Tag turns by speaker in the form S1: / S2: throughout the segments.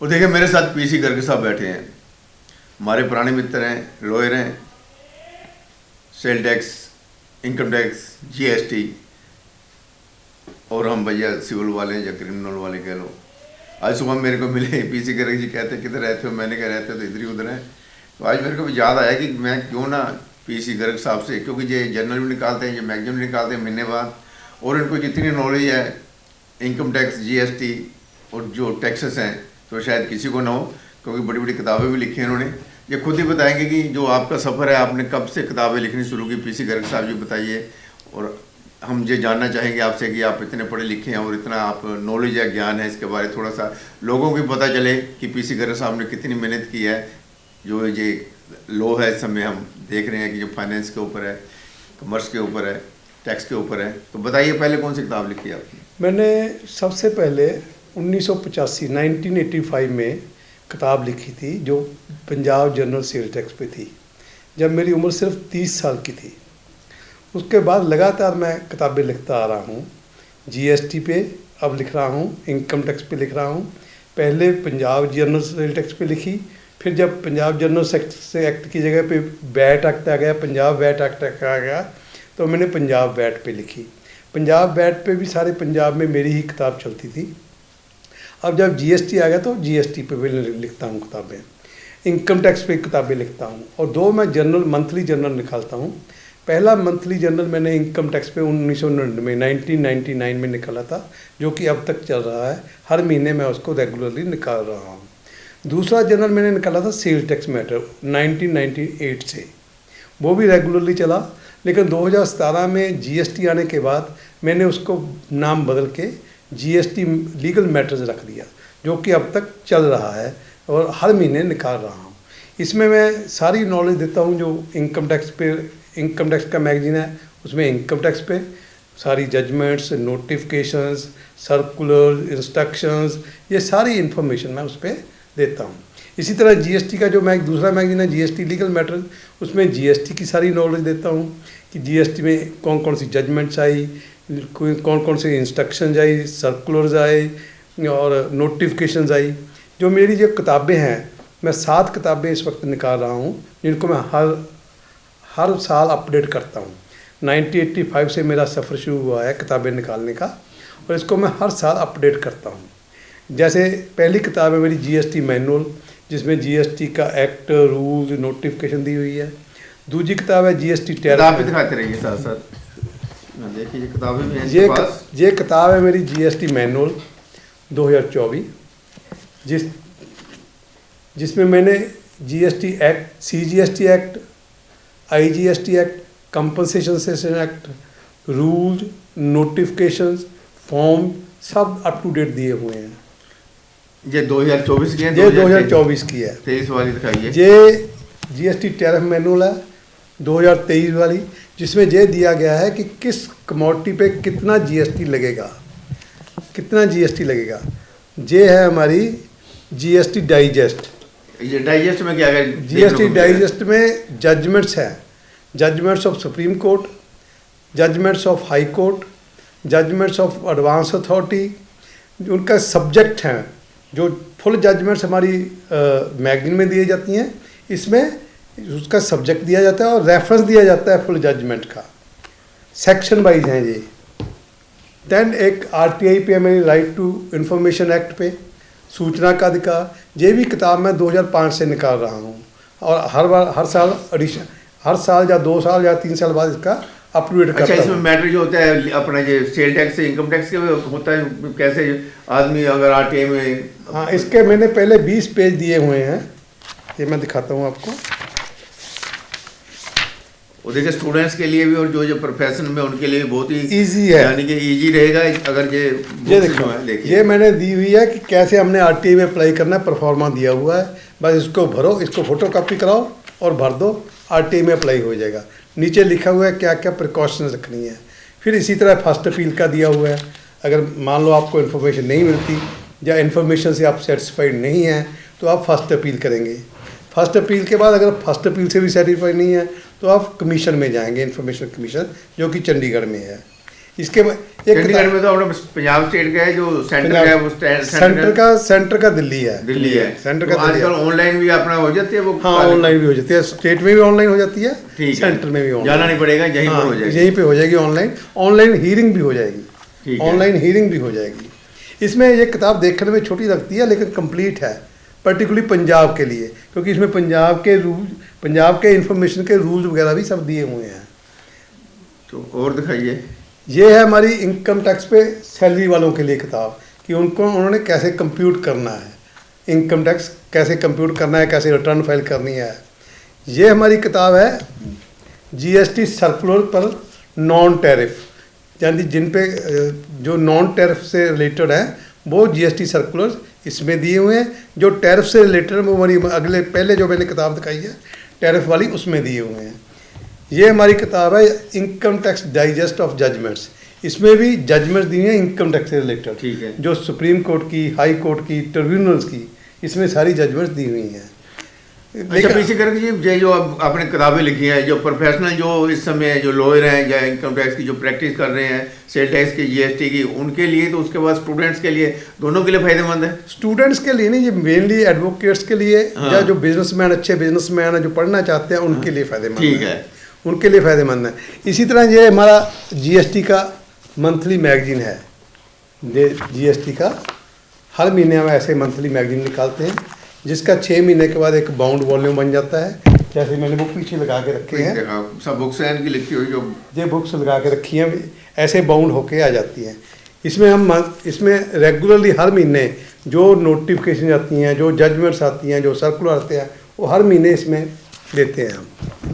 S1: और देखिए मेरे साथ पीसी गर्ग साहब बैठे हैं, हमारे पुराने मित्र हैं, लॉयर हैं, sale tax, income tax, GST, और हम भैया सिविल वाले हैं या क्रिमिनल वाले कह लो। आज सुबह मेरे को मिले पीसी गर्ग जी, कहते किधर रहते हो, मैंने कहा रहते हो तो इधर ही उधर है। तो आज मेरे को भी याद आया कि मैं क्यों ना पीसी गर्ग साहब से, क्योंकि ये जर्नल भी निकालते हैं, ये मैगजीन भी निकालते हैं महीने बाद, और इनको जितनी नॉलेज है इनकम टैक्स, जीएसटी और जो टैक्सेस हैं तो शायद किसी को ना हो, क्योंकि बड़ी बड़ी किताबें भी लिखी हैं इन्होंने। ये खुद ही बताएंगे कि जो आपका सफ़र है, आपने कब से किताबें लिखनी शुरू की, पीसी गर्ग साहब जी बताइए। और हम ये जानना चाहेंगे आपसे कि आप इतने पढ़े लिखे हैं और इतना आप नॉलेज या ज्ञान है इसके बारे, थोड़ा सा लोगों को भी पता चले कि पीसी गर्ग साहब ने कितनी मेहनत की है। जो ये लॉ है इस समय हम देख रहे हैं कि जो फाइनेंस के ऊपर है, कॉमर्स के ऊपर है, टैक्स के ऊपर है, तो बताइए पहले कौन सी किताब लिखी आपने?
S2: मैंने सबसे पहले 1985 में किताब लिखी थी जो पंजाब जनरल सेल टैक्स पे थी, जब मेरी उम्र सिर्फ 30 साल की थी। उसके बाद लगातार मैं किताबें लिखता आ रहा हूँ। जीएसटी पे अब लिख रहा हूँ, इनकम टैक्स पे लिख रहा हूँ। पहले पंजाब जनरल सेल टैक्स पे लिखी, फिर जब पंजाब जनरल सेल एक्ट की जगह पे वैट एक्ट आ गया, पंजाब वैट एक्ट आ गया, तो मैंने पंजाब वैट पे लिखी। पंजाब वैट पे भी सारे पंजाब में मेरी ही किताब चलती थी। अब जब जीएसटी आ गया तो जीएसटी पे भी लिखता हूँ किताबें, इनकम टैक्स पे किताबें लिखता हूँ, और 2 मैं जर्नल, मंथली जर्नल निकालता हूँ। पहला मंथली जर्नल मैंने इनकम टैक्स पे 1999 में निकाला था, जो कि अब तक चल रहा है। हर महीने मैं उसको रेगुलरली निकाल रहा हूँ। दूसरा जर्नल मैंने निकाला था सेल टैक्स मैटर 1998 से, वो भी रेगुलरली चला। लेकिन 2017 में जीएसटी आने के बाद मैंने उसको नाम बदल के जीएसटी लीगल मैटर्स रख दिया, जो कि अब तक चल रहा है और हर महीने निकाल रहा हूँ। इसमें मैं सारी नॉलेज देता हूँ। जो इनकम टैक्स पे, इनकम टैक्स का मैगजीन है, उसमें इनकम टैक्स पे सारी जजमेंट्स, नोटिफिकेशंस, सर्कुलर, इंस्ट्रक्शंस, ये सारी इन्फॉर्मेशन मैं उस पर देता हूँ। इसी तरह जीएसटी का जो दूसरा मैगजीन है जीएसटी लीगल मैटर्स, उसमें जीएसटी की सारी नॉलेज देता हूँ कि जीएसटी में कौन कौन सी जजमेंट्स आई, कौन कौन से इंस्ट्रक्शंस आई, सर्कुलर्स आए और नोटिफिकेशंस आई। जो मेरी जो किताबें हैं, मैं 7 किताबें इस वक्त निकाल रहा हूँ, जिनको मैं हर साल अपडेट करता हूँ। 1985 से मेरा सफ़र शुरू हुआ है किताबें निकालने का, और इसको मैं हर साल अपडेट करता हूँ। जैसे पहली किताब है मेरी जीएसटी मैनुअल, जिसमें जीएसटी का एक्ट, रूल्स, नोटिफिकेशन दी हुई है। दूसरी किताब है जीएसटी
S1: किताब भी दिखाते रहिए साथ साथ, देखिए ये किताबें भी हैं इसके पास।
S2: ये किताब है मेरी जीएसटी मैनुअल 2024, जिसमें मैंने GST act, CGST act, IGST act, compensation session act, rule, notifications, form सब अप टू डेट दिए हुए हैं।
S1: ये 2024 की है?
S2: ये 2024 की है।
S1: 23 वाली दिखाइए।
S2: ये जीएसटी टैरिफ मैनुअल है 2023 वाली, जिसमें ये दिया गया है कि किस कमोडिटी पे कितना जीएसटी लगेगा, कितना जीएसटी लगेगा। ये है हमारी जीएसटी डाइजेस्ट।
S1: ये डाइजेस्ट में क्या है?
S2: जीएसटी डाइजेस्ट में जजमेंट्स हैं, judgements of supreme court, judgements of high court, judgements of advance authority, उनका सब्जेक्ट हैं। जो फुल जजमेंट्स हमारी मैगजीन में दिए जाती हैं, इसमें उसका सब्जेक्ट दिया जाता है और रेफरेंस दिया जाता है फुल जजमेंट का, सेक्शन वाइज हैं ये। दैन एक आरटीआई पे, मेरी राइट टू इंफॉर्मेशन एक्ट पे, सूचना का अधिकार, ये भी किताब मैं 2005 से निकाल रहा हूँ, और हर साल एडिशन, हर साल या 2 साल या 3 साल बाद इसका अपडेट करता हूँ।
S1: अच्छा, इसमें मैटर जो होता है अपना ये सेल टैक्स से इनकम टैक्स के होता है, कैसे आदमी अगर आरटीआई में।
S2: हाँ, इसके मैंने पहले 20 पेज दिए हुए हैं, ये मैं दिखाता हूँ आपको।
S1: वो देखिए स्टूडेंट्स के लिए भी और जो प्रोफेशन में उनके लिए बहुत ही
S2: ईजी है,
S1: यानी कि ईजी रहेगा अगर ये
S2: देखो। ये मैंने दी हुई है कि कैसे हमने आरटीआई में अप्लाई करना है, परफॉर्मा दिया हुआ है, बस इसको भरो, इसको फोटोकॉपी कराओ और भर दो, आरटीआई में अप्लाई हो जाएगा। नीचे लिखा हुआ है क्या क्या प्रिकॉशन रखनी है। फिर इसी तरह फर्स्ट अपील का दिया हुआ है, अगर मान लो आपको इन्फॉर्मेशन नहीं मिलती या इन्फॉर्मेशन से आप सेटिस्फाइड नहीं हैं तो आप फर्स्ट अपील करेंगे। फर्स्ट अपील के बाद अगर फर्स्ट अपील से भी सेटिस्फाइड नहीं है तो आप कमीशन में जाएंगे, इन्फॉर्मेशन कमीशन, जो कि चंडीगढ़ में है। इसके एक
S1: चंडीगढ़ में तो अपना पंजाब स्टेट का है, जो सेंटर का है वो
S2: सेंटर का दिल्ली है।
S1: दिल्ली है।
S2: सेंटर
S1: तो
S2: का दिल्ली
S1: आजकल
S2: है।
S1: ऑनलाइन भी अपना हो जाती है वो।
S2: हाँ, ऑनलाइन भी हो जाती है, स्टेट में भी ऑनलाइन हो जाती है,
S1: ठीक है।
S2: सेंटर में भी ऑनलाइन।
S1: जाना नहीं पड़ेगा, यहीं पर हो जाएगी।
S2: यहीं पे हो जाएगी ऑनलाइन। ऑनलाइन हीयरिंग भी हो जाएगी,
S1: ठीक है।
S2: ऑनलाइन हीयरिंग भी हो जाएगी। इसमें ये किताब देखने में छोटी लगती है लेकिन कंप्लीट है, पर्टिकुलरली पंजाब के लिए, क्योंकि इसमें पंजाब के रूल, पंजाब के इंफॉर्मेशन के रूल्स वगैरह भी सब दिए हुए हैं।
S1: तो और दिखाइए।
S2: ये है हमारी इनकम टैक्स पे सैलरी वालों के लिए किताब, कि उनको उन्होंने कैसे कंप्यूट करना है, इनकम टैक्स कैसे कंप्यूट करना है, कैसे रिटर्न फाइल करनी है। ये हमारी किताब है जीएसटी सर्कुलर पर नॉन टैरिफ, यानी जिन पे जो नॉन टैरिफ से रिलेटेड है वो जीएसटी सर्कुलर इसमें दिए हुए हैं। जो टैरिफ से रिलेटेड वो हमारी अगले पहले जो मैंने किताब दिखाई है टैरिफ वाली, उसमें दिए हुए हैं। ये हमारी किताब है income tax digest of judgments, इसमें भी जजमेंट्स दिए हैं इनकम टैक्स से रिलेटेड,
S1: ठीक है।
S2: जो सुप्रीम कोर्ट की, हाई कोर्ट की, ट्रिब्यूनल्स की, इसमें सारी जजमेंट्स दी हुई हैं।
S1: अच्छा, पीछे करके जी जो अब आपने किताबें लिखी हैं, जो प्रोफेशनल जो इस समय जो लॉयर हैं या इनकम टैक्स की जो प्रैक्टिस कर रहे हैं, सेल टैक्स की, जीएसटी की, उनके लिए, तो उसके बाद स्टूडेंट्स के लिए, दोनों के लिए फायदेमंद है।
S2: स्टूडेंट्स के लिए नहीं, ये मेनली एडवोकेट्स के लिए,
S1: हाँ।
S2: या जो बिजनेसमैन, अच्छे बिजनेसमैन है जो पढ़ना चाहते हैं, उनके लिए फायदेमंद
S1: ठीक है।
S2: उनके लिए फ़ायदेमंद है। इसी तरह ये हमारा जीएसटी का मंथली मैगजीन है। जीएसटी का हर महीने हम ऐसे मंथली मैगजीन निकालते हैं, जिसका 6 महीने के बाद एक बाउंड वॉल्यूम बन जाता है। जैसे मैंने बुक पीछे लगा के रखे हैं,
S1: सब बुक्स हैं इनकी लिखी हुई, जो
S2: ये बुक्स लगा के रखी हैं, ऐसे बाउंड होके आ जाती हैं। इसमें रेगुलरली हर महीने जो नोटिफिकेशन आती हैं, जो जजमेंट्स आती हैं, जो सर्कुलर आते हैं, वो हर महीने इसमें देते हैं हम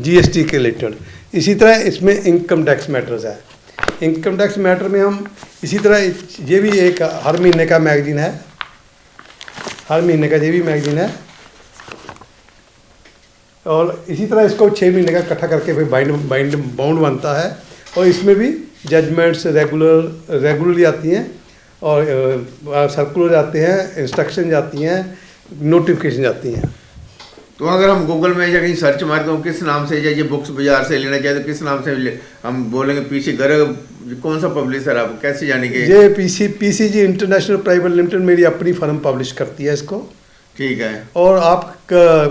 S2: जीएसटी के रिलेटेड। इसी तरह इसमें इनकम टैक्स मैटर्स है। इनकम टैक्स मैटर में हम इसी तरह, ये भी एक हर महीने का मैगजीन है, हर महीने का ये भी मैगजीन है। और इसी तरह इसको 6 महीने का इकट्ठा करके फिर बाउंड बनता है। और इसमें भी जजमेंट्स रेगुलरली आती हैं, और सर्कुलर आते हैं, इंस्ट्रक्शन जाती हैं, नोटिफिकेशन जाती हैं।
S1: तो अगर हम गूगल में या कहीं सर्च मारते हो किस नाम से, या ये बुक्स बाजार से लेना चाहिए तो किस नाम से हम बोलेंगे? पीसी गर्ग, कौन सा पब्लिशर आप कैसे जानेंगे?
S2: ये पीसीजी इंटरनेशनल प्राइवेट लिमिटेड मेरी अपनी फर्म पब्लिश करती है इसको।
S1: ठीक है।
S2: और आप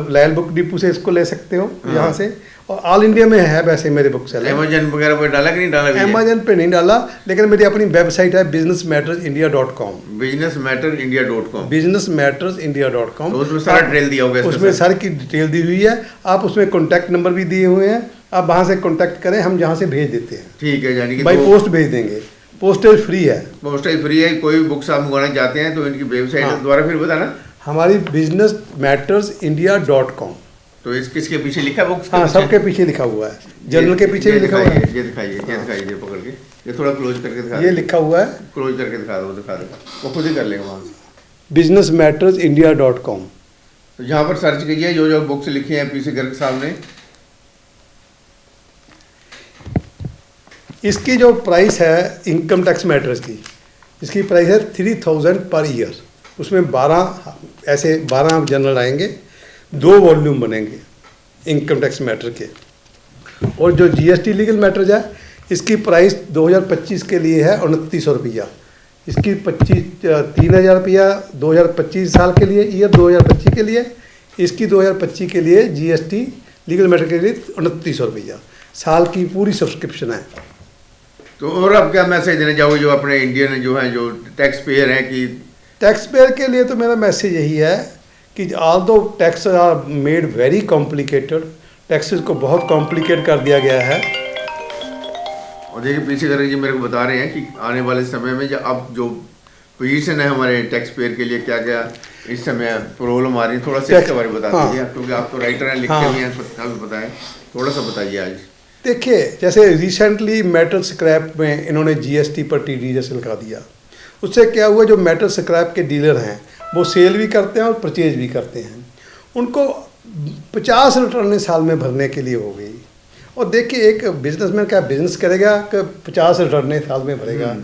S2: लायल बुक डिपो से इसको ले सकते हो,
S1: हाँ।
S2: यहाँ से। और ऑल इंडिया में है वैसे मेरे बुक सेलर।
S1: अमेजन वगैरह पर डाला कि नहीं डाला?
S2: अमेजन पे नहीं डाला, लेकिन मेरी अपनी वेबसाइट है businessmattersindia.com।
S1: businessmatterindia.com।
S2: businessmattersindia.com।
S1: तो उसमें सारा डिटेल दिया होगा,
S2: उसमें सारी की डिटेल दी हुई है। आप उसमें कॉन्टैक्ट नंबर भी दिए हुए हैं, आप वहाँ से कॉन्टैक्ट करें, हम जहाँ से भेज देते हैं।
S1: ठीक है, यानी कि
S2: बाई पोस्ट भेज देंगे, पोस्टेज फ्री है।
S1: पोस्टेज फ्री है। कोई भी बुक्स आप मंगवाना चाहते हैं तो इनकी वेबसाइट
S2: हाँ।
S1: द्वारा फिर बताना।
S2: हमारी businessmattersindia.com।
S1: तो इस किसके पीछे लिखा है बुक्स?
S2: हाँ, सबके पीछे लिखा हुआ है, जर्नल के पीछे भी लिखा हुआ है।
S1: ये दिखाइए, ये दिखाइए पकड़ के, ये थोड़ा क्लोज करके दिखा।
S2: ये लिखा हुआ है,
S1: क्लोज करके दिखा दो, दिखा दो, वो खुद ही कर लेगा वहाँ से।
S2: businessmattersindia.com।
S1: तो यहाँ पर सर्च कीजिए जो जो बुक्स लिखी हैं पीसी गर्ग साहब ने।
S2: इसकी जो प्राइस है इनकम टैक्स मैटर्स की, इसकी प्राइस है 3000 पर ईयर। उसमें 12 जर्नल आएंगे, 2 वॉल्यूम बनेंगे इनकम टैक्स मैटर के। और जो जीएसटी लीगल मैटर्स है, इसकी प्राइस 2025 के लिए है 2900 रुपया। इसकी 3000 रुपया 2025 साल के लिए, ईयर 2025 के लिए। इसकी 2025 के लिए जीएसटी लीगल मैटर के लिए 2900 रुपया साल की पूरी सब्सक्रिप्शन है।
S1: तो और आप क्या मैसेज देना चाहोगे जो अपने इंडियन जो हैं, जो टैक्स पेयर हैं, कि
S2: टैक्स पेयर के लिए तो मेरा मैसेज यही है कि although tax are made very complicated, taxes को बहुत कॉम्प्लिकेट कर दिया गया है।
S1: और देखिए पीछे गर्ग जी मेरे को बता रहे हैं कि आने वाले समय में अब जो पोजीशन है हमारे टैक्स पेयर के लिए, क्या क्या इस समय प्रॉब्लम आ रही है, थोड़ा सा इसके बारे में बता
S2: हाँ।
S1: दीजिए, क्योंकि आप तो राइटर हैं, लिखते
S2: हाँ।
S1: भी हैं, बताएं, थोड़ा सा बताइए आज।
S2: देखिए, जैसे रिसेंटली मेटल स्क्रैप में इन्होंने जीएसटी पर TDS लगा दिया। उससे क्या हुआ, जो मेटल स्क्रैप के डीलर हैं वो सेल भी करते हैं और परचेज भी करते हैं, उनको 50 रिटर्न साल में भरने के लिए हो गई। और देखिए, एक बिजनेसमैन क्या बिजनेस करेगा कि 50 रिटर्न साल में भरेगा?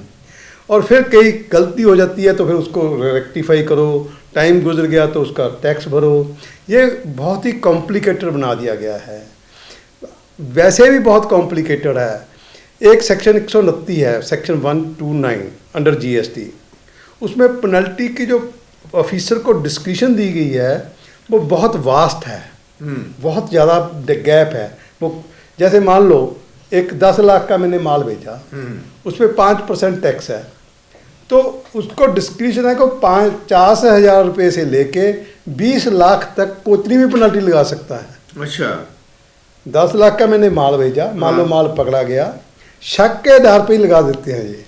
S2: और फिर कई गलती हो जाती है तो फिर उसको रेक्टिफाई करो, टाइम गुजर गया तो उसका टैक्स भरो। ये बहुत ही कॉम्प्लिकेटेड बना दिया गया है, वैसे भी बहुत कॉम्प्लिकेटेड है। एक सेक्शन 129 है, सेक्शन 129 अंडर जीएसटी, उसमें पेनल्टी की जो ऑफिसर को डिस्क्रिशन दी गई है वो बहुत वास्ट है, बहुत ज़्यादा गैप है। वो जैसे मान लो एक 10 लाख का मैंने माल बेचा, उस पर 5% टैक्स है, तो उसको डिस्क्रिशन है कि 50,000 रुपये से लेके 20 लाख तक कोई भी पेनल्टी लगा सकता है।
S1: अच्छा,
S2: 10 लाख का मैंने माल भेजा, मान लो माल पकड़ा गया, शक के आधार पे ही लगा देते हैं ये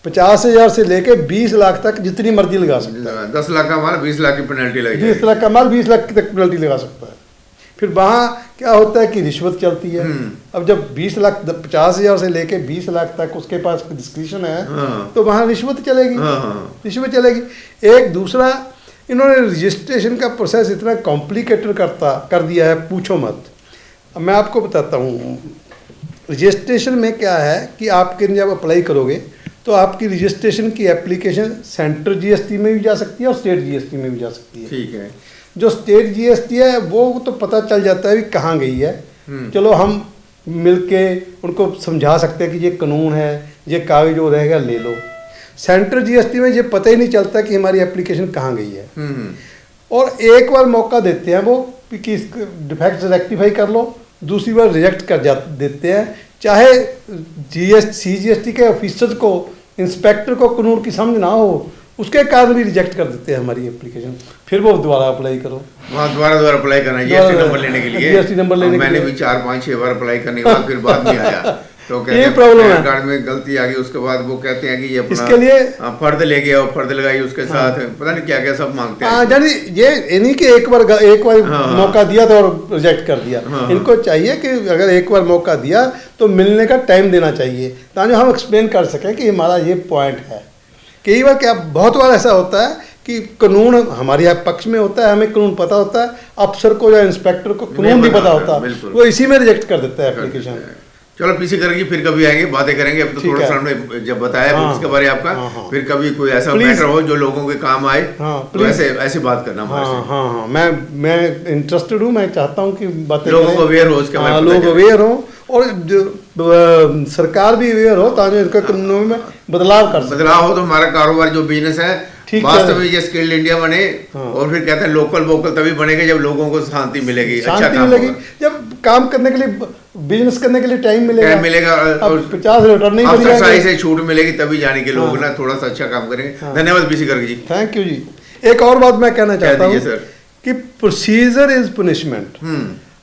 S2: 50,000 से लेके 20 लाख तक जितनी मर्जी लगा सकता है।
S1: 10 लाख का माल 20 लाख की पेनल्टी लगेगी।
S2: 20 लाख का माल 20 लाख तक पेनल्टी लगा सकता है। फिर वहाँ क्या होता है कि रिश्वत चलती है। अब जब 20 लाख 50,000 से लेके 20 लाख तक उसके पास डिस्क्रिशन है, तो वहाँ रिश्वत चलेगी, रिश्वत चलेगी। एक दूसरा, इन्होंने रजिस्ट्रेशन का प्रोसेस इतना कॉम्प्लिकेटेड कर दिया है, पूछो मत। अब मैं आपको बताता हूँ रजिस्ट्रेशन में क्या है कि आपके जब अप्लाई करोगे तो आपकी रजिस्ट्रेशन की एप्लीकेशन सेंट्रल जीएसटी में भी जा सकती है और स्टेट जीएसटी में भी जा सकती है।
S1: ठीक है।
S2: जो स्टेट जीएसटी है वो तो पता चल जाता है कि कहाँ गई है, चलो हम मिलके उनको समझा सकते हैं कि ये कानून है, ये कागज जो रहेगा ले लो। सेंट्रल जीएसटी में ये पता ही नहीं चलता कि हमारी एप्लीकेशन कहाँ गई है, और एक बार मौका देते हैं वो कि डिफेक्ट रेक्टिफाई कर लो, दूसरी बार रिजेक्ट कर देते हैं। चाहे सीजीएसटी के ऑफिसर को, इंस्पेक्टर को कानून की समझ ना हो, उसके कारण भी रिजेक्ट कर देते हैं हमारी एप्लीकेशन। फिर वो दोबारा अप्लाई करो,
S1: वहाँ दोबारा अप्लाई करना है जीएसटी नंबर लेने के लिए।
S2: जीएसटी नंबर लेने के लिए
S1: मैंने भी 4-5-6 बार अप्लाई करने के बाद फिर बाद में आया तो कहते हैं
S2: प्रॉब्लम है,
S1: कार्ड में गलती आ गई। उसके बाद वो कहते हैं कि ये अपना
S2: इसके लिए
S1: फर्द लेके आओ, फर्द लगाइए उसके साथ, पता नहीं क्या क्या सब मांगते हैं।
S2: यानी ये नहीं कि एक बार मौका दिया तो और रिजेक्ट कर दिया। इनको चाहिए कि अगर एक बार मौका दिया तो मिलने का टाइम देना चाहिए, ताकि हम एक्सप्लेन कर सकें कि हमारा ये पॉइंट है। कई बार क्या, बहुत बार ऐसा होता है कि कानून हमारे पक्ष में होता है, हमें कानून पता होता है, अफसर को या इंस्पेक्टर को कानून नहीं पता होता, वो इसी में रिजेक्ट कर देता है एप्लीकेशन।
S1: चलो पीछे करेंगे, फिर कभी आएंगे, बातें करेंगे। अब तो थोड़ा सा हमने जब बताया उसके बारे आपका, फिर कभी कोई ऐसा मैटर हो जो लोगों के काम आए, तो ऐसे बात करना हमारे से।
S2: हाँ, मैं इंटरेस्टेड हूँ, मैं चाहता हूँ कि बातें
S1: लोगों को अवेयर हो, उसके बारे में
S2: लोग अवेयर हो, और जो सरकार भी अवेयर हो, ताकि इनका कानूनों में बदलाव
S1: हो, तो हमारा कारोबार जो बिजनेस है वास्तव में ये स्किल्ड इंडिया बने। और फिर कहते हैं लोकल वोकल तभी बनेगा जब लोगों को शांति मिलेगी, अच्छा काम मिलेगी,
S2: जब काम करने के लिए, बिजनेस करने के लिए टाइम मिलेगा
S1: और
S2: 50 रिटर्न नहीं मिलेगा,
S1: से छूट मिलेगी, तभी जाने के लोग ना थोड़ा सा अच्छा काम करेंगे। धन्यवाद BC Garg ji,
S2: thank you जी। एक और बात मैं कहना चाहता हूँ कि प्रोसीजर इज पनिशमेंट।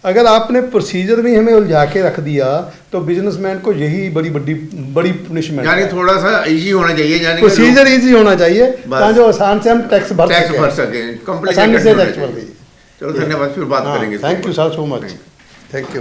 S2: अगर आपने प्रोसीजर में हमें उलझा के रख दिया तो बिजनेसमैन को यही बड़ी पनिशमेंट,
S1: यानी थोड़ा सा इजी होना चाहिए, यानी
S2: प्रोसीजर इजी होना चाहिए ताकि जो आसान से हम टैक्स भर सकें,
S1: आसानी से टैक्स भर दीजिए। चलो धन्यवाद, फिर बात करेंगे।
S2: Thank you sir, so much, thank you.